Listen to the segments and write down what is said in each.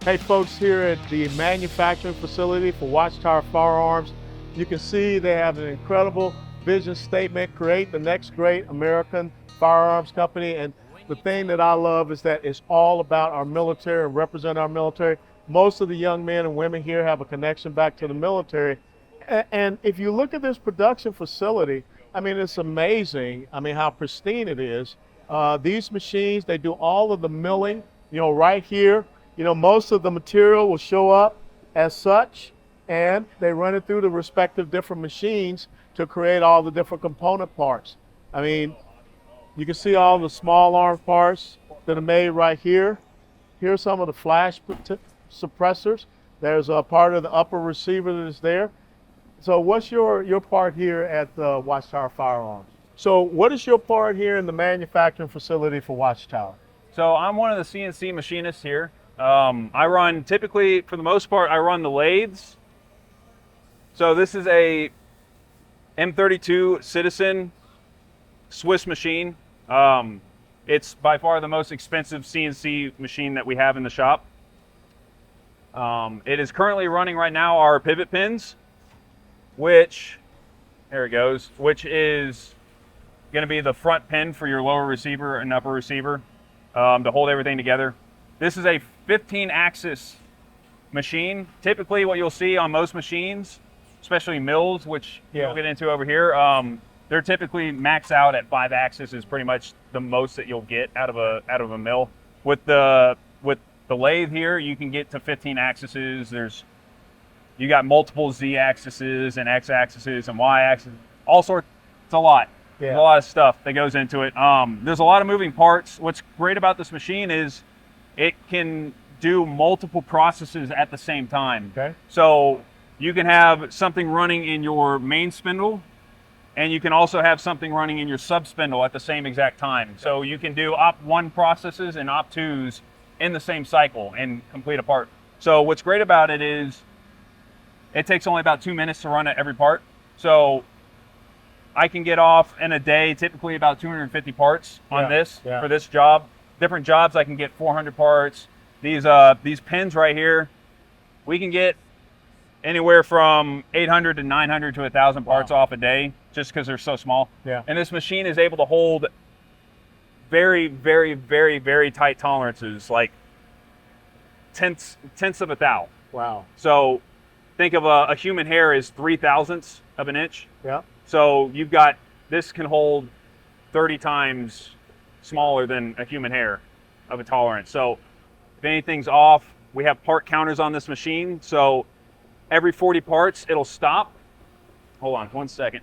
Hey folks, here at the manufacturing facility for Watchtower Firearms, you can see they have an incredible vision statement: create the next great American firearms company. And the thing that I love is that it's all about our military and represent our military. Most of the young men and women here have a connection back to the military. And if you look at this production facility, I mean, it's amazing. I mean, how pristine it is. These machines, they do all of the milling, right here. Most of the material will show up as such, and they run it through the respective different machines to create all the different component parts. I mean, you can see all the small arm parts that are made right here. Here's some of the flash suppressors. There's a part of the upper receiver that is there. So what's your part here at the Watchtower Firearms? So what is your part here in the manufacturing facility for Watchtower? So I'm one of the CNC machinists here. I run, typically, for the most part, I run the lathes. So this is a M32 Citizen Swiss machine. It's by far the most expensive CNC machine that we have in the shop. It is currently running right now our pivot pins, which, there it goes, which is going to be the front pin for your lower receiver and upper receiver to hold everything together. This is a 15-axis machine. Typically what you'll see on most machines, especially mills, which we'll get into over here, they're typically max out at 5 axis is pretty much the most that you'll get out of a mill. With the lathe here, you can get to 15 axes. You got multiple Z axes and X axes and Y axes, all sorts. It's a lot. Yeah. There's a lot of stuff that goes into it. There's a lot of moving parts. What's great about this machine is it can do multiple processes at the same time. Okay. So you can have something running in your main spindle, and you can also have something running in your sub spindle at the same exact time. Okay. So you can do op 1 processes and op 2s in the same cycle and complete a part. So what's great about it is it takes only about 2 minutes to run every part. So I can get off in a day, typically about 250 parts on this for this job. Different jobs, I can get 400 parts. These pins right here, we can get anywhere from 800 to 900 to 1,000 parts off a day, just because they're so small. Yeah. And this machine is able to hold very, very, very, very tight tolerances, like tenths of a thou. Wow. So think of a human hair is 3/1000ths of an inch. Yeah. So you've got, this can hold 30 times smaller than a human hair of a tolerance. So if anything's off, we have part counters on this machine. So every 40 parts, it'll stop. Hold on 1 second.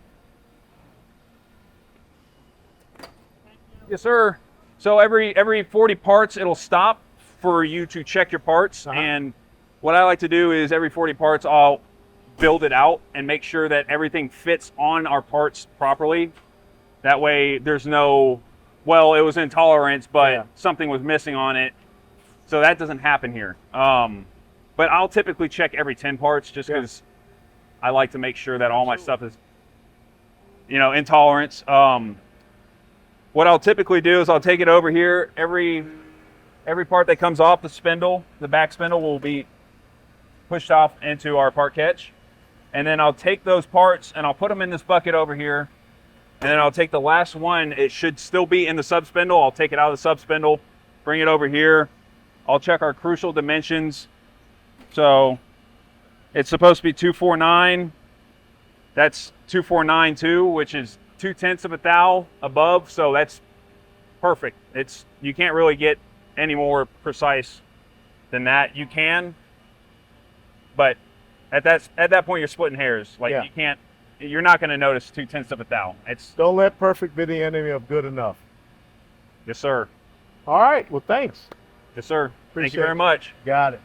Yes, sir. So every 40 parts, it'll stop for you to check your parts. And what I like to do is every 40 parts, I'll build it out and make sure that everything fits on our parts properly. That way there's no, well, it was intolerance, but something was missing on it. So that doesn't happen here. But I'll typically check every 10 parts just because I like to make sure that all my stuff is, in tolerance. What I'll typically do is I'll take it over here. Every part that comes off the spindle, the back spindle, will be pushed off into our part catch. And then I'll take those parts and I'll put them in this bucket over here. And then I'll take the last one. It should still be in the sub spindle. I'll take it out of the sub spindle, bring it over here. I'll check our crucial dimensions. So it's supposed to be 249. That's 249.2, which is 2/10 of a thou above. So that's perfect. You can't really get any more precise than that. You can, but at that point you're splitting hairs. Like you're not going to notice 2/10 of a thou. Don't let perfect be the enemy of good enough. Yes, sir. All right. Well, thanks. Yes, sir. Thank you very much. Got it.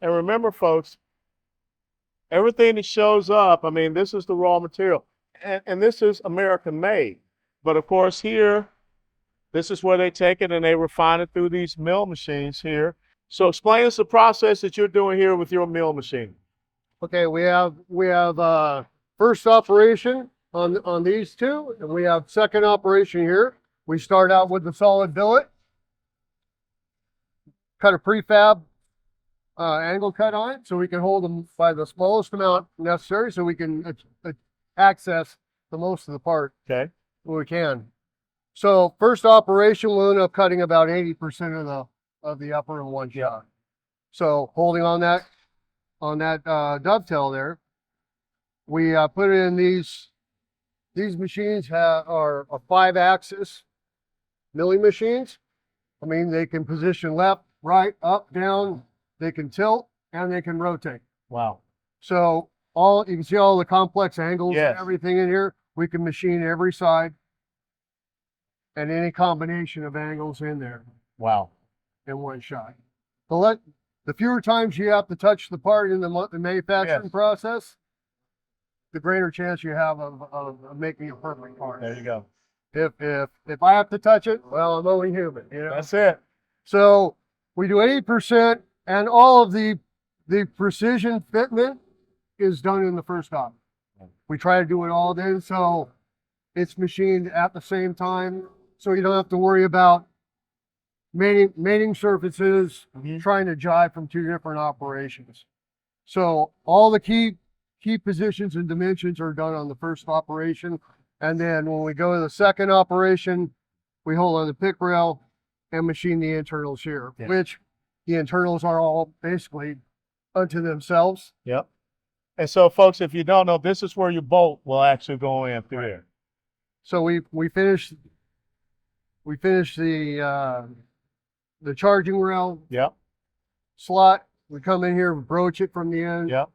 And remember, folks, everything that shows up, I mean, this is the raw material. And this is American made. But of course here, this is where they take it and they refine it through these mill machines here. So explain us the process that you're doing here with your mill machine. Okay, we have first operation on these two, and we have second operation here. We start out with the solid billet. cut a prefab angle cut on it, so we can hold them by the smallest amount necessary, so we can access the most of the part Okay. when we can. So first operation, we'll end up cutting about 80% of the upper in one shot. So holding on that dovetail there, we put it in these machines are 5-axis milling machines. I mean, they can position left, right, up, down, they can tilt, and they can rotate. Wow. So you can see all the complex angles and everything in here. We can machine every side and any combination of angles in there. Wow. In one shot. The fewer times you have to touch the part in the manufacturing process, the greater chance you have of making a perfect part. There you go. If I have to touch it, well, I'm only human. You know? That's it. So we do 80%, and all of the precision fitment is done in the first op. We try to do it all then, so it's machined at the same time, so you don't have to worry about mating surfaces, trying to jive from two different operations. So all the key positions and dimensions are done on the first operation, and then when we go to the second operation, we hold on the pick rail and machine the internals here, which the internals are all basically unto themselves. Yep. And so, folks, if you don't know, this is where your bolt will actually go in through here. So we finished the charging rail slot. We come in here, we broach it from the end. Yep.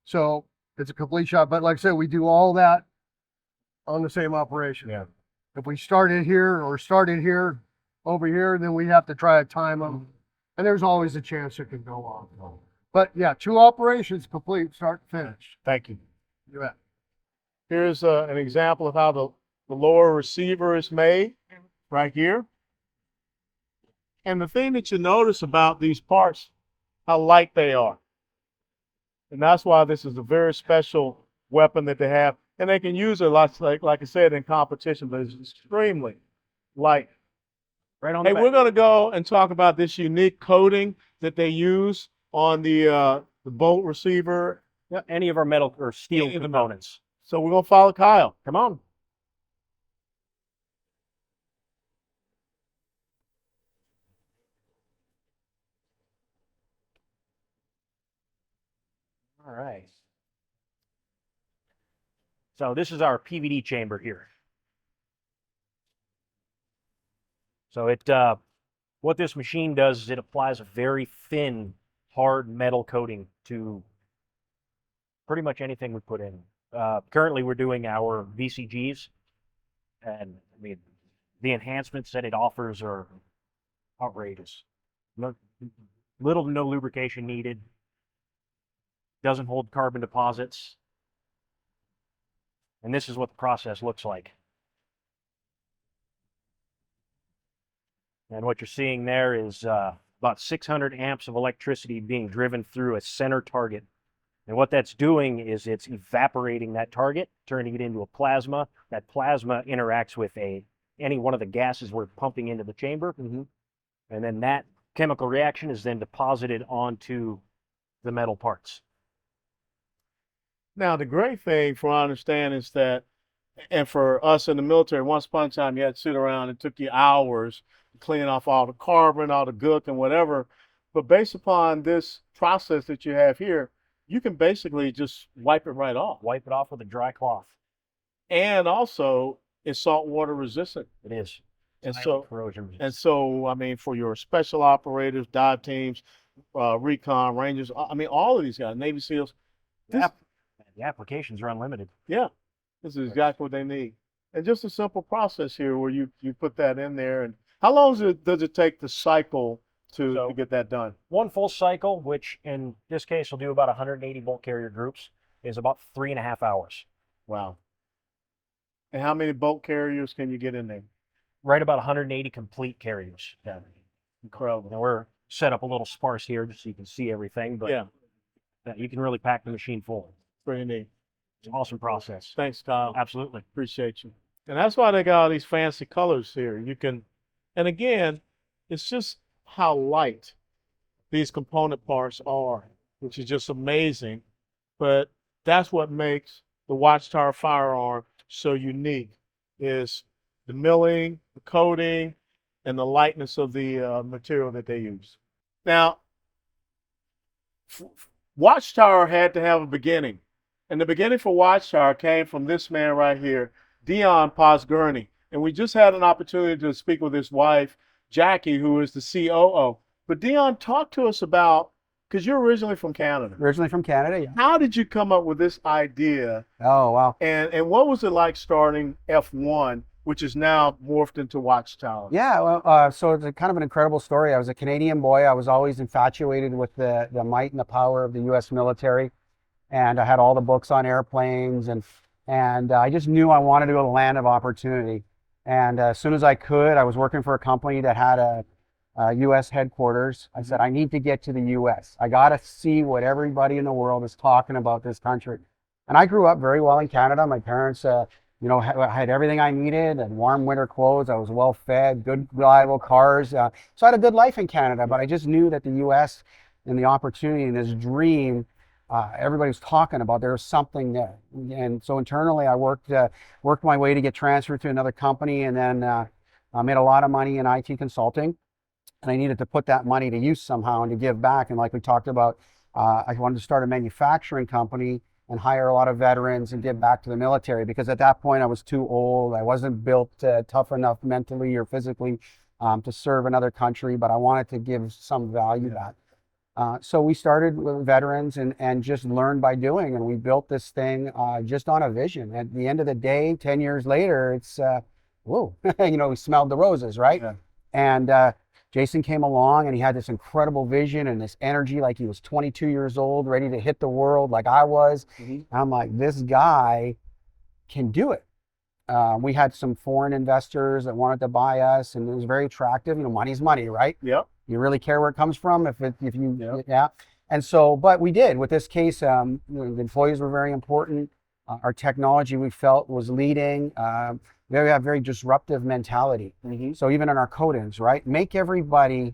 So it's a complete shot. But like I said, we do all that on the same operation. Yeah. If we started here or started here, over here, then we have to try to time them. And there's always a chance it could go on. But yeah, 2 operations complete, start to finish. Thank you. You bet. Here's an example of how the lower receiver is made right here. And the thing that you notice about these parts, how light they are. And that's why this is a very special weapon that they have. And they can use it, like I said, in competition, but it's extremely light. Right on Hey, the back. we're going to go and talk about this unique coating that they use on the bolt receiver. Yeah, any of our metal or steel Any of the components. So we're going to follow Kyle. Come on. All right. So this is our PVD chamber here. So what this machine does is it applies a very thin, hard metal coating to pretty much anything we put in. Currently, we're doing our VCGs, and I mean, the enhancements that it offers are outrageous. Little to no lubrication needed. Doesn't hold carbon deposits. And this is what the process looks like. And what you're seeing there is about 600 amps of electricity being driven through a center target. And what that's doing is it's evaporating that target, turning it into a plasma. That plasma interacts with any one of the gases we're pumping into the chamber. And then that chemical reaction is then deposited onto the metal parts. Now, the great thing, from what I understand, is that, and for us in the military, once upon a time, you had to sit around. It took you hours to clean off all the carbon, all the gook, and whatever. But based upon this process that you have here, you can basically just wipe it right off. Wipe it off with a dry cloth. And also, it's saltwater resistant. It is. And corrosion resistant. And so, I mean, for your special operators, dive teams, recon, rangers, I mean, all of these guys, Navy SEALs. The applications are unlimited. Yeah, this is exactly what they need. And just a simple process here where you put that in there. And how long does it take to cycle to get that done? One full cycle, which in this case will do about 180 bolt carrier groups, is about 3.5 hours. Wow. And how many bolt carriers can you get in there? Right about 180 complete carriers. Yeah. Incredible. Now we're set up a little sparse here just so you can see everything, but you can really pack the machine full. Pretty neat. It's an awesome process. Thanks, Kyle. Absolutely. Appreciate you. And that's why they got all these fancy colors here. You can, and again, it's just how light these component parts are, which is just amazing. But that's what makes the Watchtower firearm so unique is the milling, the coating, and the lightness of the material that they use. Now, Watchtower had to have a beginning. And the beginning for Watchtower came from this man right here, Dion Posgurney. And we just had an opportunity to speak with his wife, Jackie, who is the COO. But Dion, talk to us about, because you're originally from Canada. Originally from Canada, yeah. How did you come up with this idea? Oh, wow. And what was it like starting F1, which is now morphed into Watchtower? Yeah, well, so it's a kind of an incredible story. I was a Canadian boy. I was always infatuated with the might and the power of the U.S. military. And I had all the books on airplanes, and I just knew I wanted to go to the land of opportunity. And as soon as I could, I was working for a company that had a U.S. headquarters. I said, I need to get to the U.S. I got to see what everybody in the world is talking about this country. And I grew up very well in Canada. My parents, had everything I needed and warm winter clothes. I was well fed, good, reliable cars. So I had a good life in Canada, but I just knew that the U.S. and the opportunity and this dream, everybody was talking about, there was something there. And so internally, I worked my way to get transferred to another company, and then I made a lot of money in IT consulting. And I needed to put that money to use somehow and to give back. And like we talked about, I wanted to start a manufacturing company and hire a lot of veterans and give back to the military, because at that point I was too old. I wasn't built tough enough mentally or physically to serve another country, but I wanted to give some value back. So we started with veterans and just learned by doing, and we built this thing just on a vision. At the end of the day, 10 years later, it's, whoa, we smelled the roses, right? Yeah. And Jason came along and he had this incredible vision and this energy, like he was 22 years old, ready to hit the world like I was. Mm-hmm. I'm like, this guy can do it. We had some foreign investors that wanted to buy us, and it was very attractive. Money's money, right? Yep. You really care where it comes from yeah. And so, but we did. With this case, the employees were very important. Our technology, we felt, was leading. We have a very disruptive mentality. Mm-hmm. So even in our coatings, right? Make everybody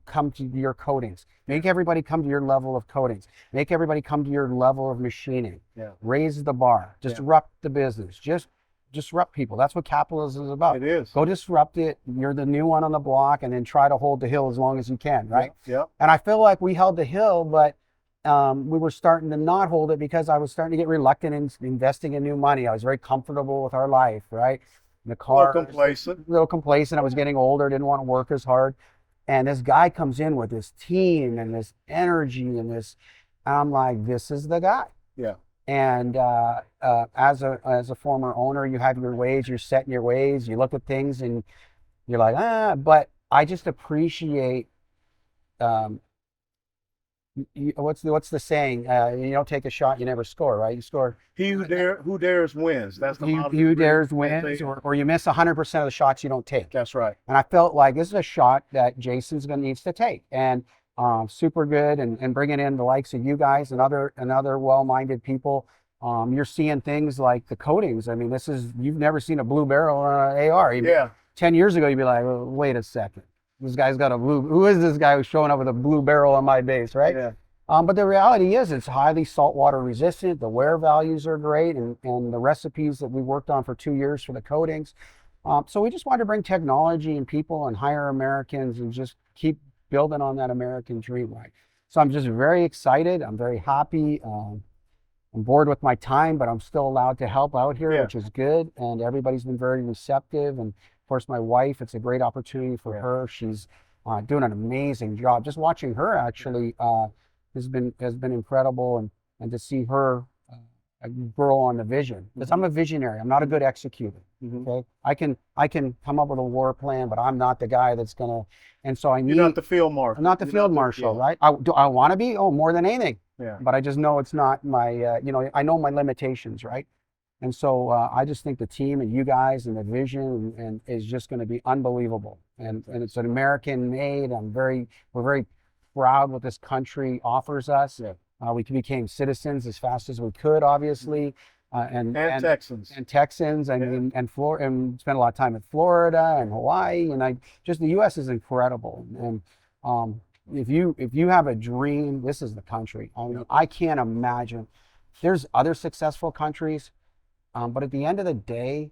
come to your coatings. Make everybody come to your level of coatings. Make everybody come to your level of machining. Yeah. Raise the bar. Disrupt the business. Just disrupt people. That's what capitalism is about. It is. Go disrupt it. You're the new one on the block, and then try to hold the hill as long as you can, right? Yeah. And I feel like we held the hill, but we were starting to not hold it because I was starting to get reluctant in investing in new money. I was very comfortable with our life, right? The car, a little complacent. I was getting older, didn't want to work as hard. And this guy comes in with this team and this energy and this, I'm like, this is the guy. Yeah. And as a former owner, you have your ways, you're set in your ways, you look at things and you're like, but I just appreciate, what's the saying? You don't take a shot, you never score, right? You score. He who dares wins. That's the motto. He who dares wins, or you miss 100% of the shots you don't take. That's right. And I felt like this is a shot that Jason's needs to take, and super good, and bringing in the likes of you guys and other well-minded people. You're seeing things like the coatings. I mean, you've never seen a blue barrel on an AR. Yeah. 10 years ago, you'd be like, well, wait a second. This guy's got a blue. Who is this guy who's showing up with a blue barrel on my base, right? Yeah. But the reality is, it's highly saltwater resistant. The wear values are great, and the recipes that we worked on for 2 years for the coatings. So we just wanted to bring technology and people and hire Americans and just keep building on that American dream, right? So I'm just very excited. I'm very happy. I'm bored with my time, but I'm still allowed to help out here, which is good. And everybody's been very receptive. And of course, my wife, it's a great opportunity for her. She's doing an amazing job. Just watching her actually has been incredible, and to see her grow on the vision, because I'm a visionary. I'm not a good executor. Mm-hmm. Okay, I can come up with a war plan, but I'm not the guy that's gonna. And so you're not the field marshal. I'm not the field marshal, right? I want to be? Oh, more than anything. Yeah. But I just know it's not my. I know my limitations, right? And so I just think the team and you guys and the vision and is just going to be unbelievable. And it's an American made. We're very proud what this country offers us. Yeah. We became citizens as fast as we could, obviously, and Texans and spent a lot of time in Florida and Hawaii, and the U.S. is incredible, and if you have a dream, this is the country. I mean, I can't imagine. There's other successful countries, but at the end of the day,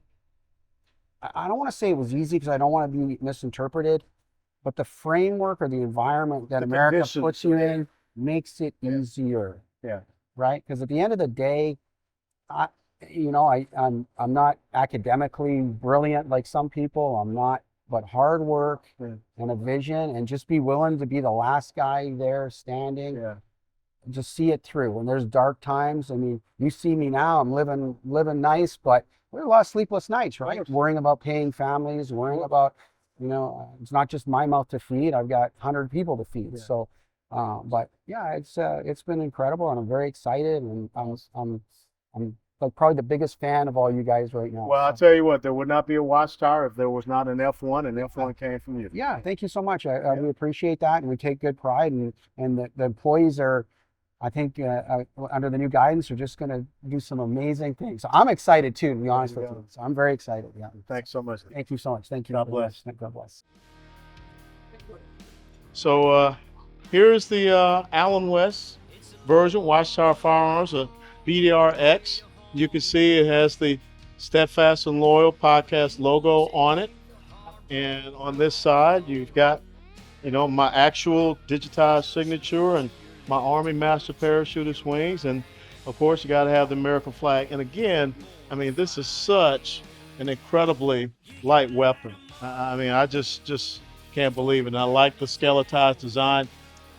I don't want to say it was easy because I don't want to be misinterpreted, but the framework or the environment that America conditions. puts you in makes it easier. Yeah. Right? Because at the end of the day, I'm not academically brilliant like some people. I'm not, but hard work and a vision, and just be willing to be the last guy there standing. Yeah. Just see it through. When there's dark times, I mean, you see me now. I'm living nice, but there's a lot of sleepless nights, right? Worrying about paying families, worrying about, it's not just my mouth to feed. I've got 100 people to feed. Yeah. So, but yeah, it's been incredible, and I'm very excited, and I'm like probably the biggest fan of all you guys right now. Well, I'll tell you what, there would not be a Watchtower if there was not an F1, and F1 came from you. Yeah, thank you so much. We appreciate that, and we take good pride, and the employees are, I think, under the new guidance, are just going to do some amazing things. So I'm excited too, to be honest with you. So I'm very excited. Yeah. Thanks so much. Thank you so much. Thank you. God bless. God bless. So here's the Allen West version, Watchtower Firearms, a BDR-X. You can see it has the Steadfast and Loyal podcast logo on it. And on this side, you've got, my actual digitized signature and my Army Master Parachutist wings. And of course, you got to have the American flag. And again, I mean, this is such an incredibly light weapon. I mean, I just can't believe it. And I like the skeletized design.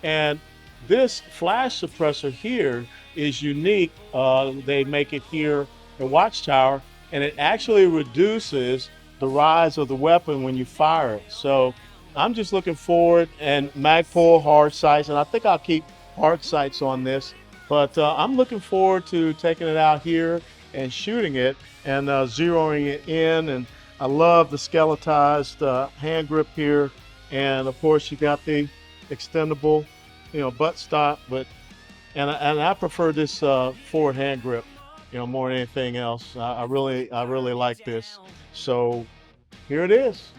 And this flash suppressor here is unique. They make it here at Watchtower, and it actually reduces the rise of the weapon when you fire it. So I'm just looking forward, and Magpul hard sights, and I think I'll keep hard sights on this, but I'm looking forward to taking it out here and shooting it and zeroing it in. And I love the skeletized hand grip here. And of course you got the extendable, butt stop, and I prefer this forward hand grip, more than anything else. I really like this. So here it is,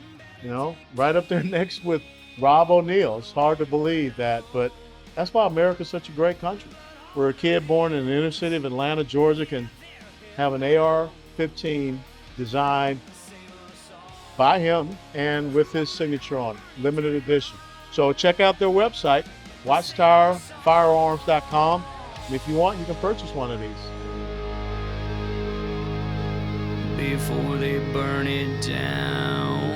right up there next with Rob O'Neill. It's hard to believe that, but that's why America's such a great country. Where a kid born in the inner city of Atlanta, Georgia, can have an AR-15 designed by him and with his signature on it, limited edition. So check out their website, watchtowerfirearms.com. And if you want, you can purchase one of these. Before they burn it down.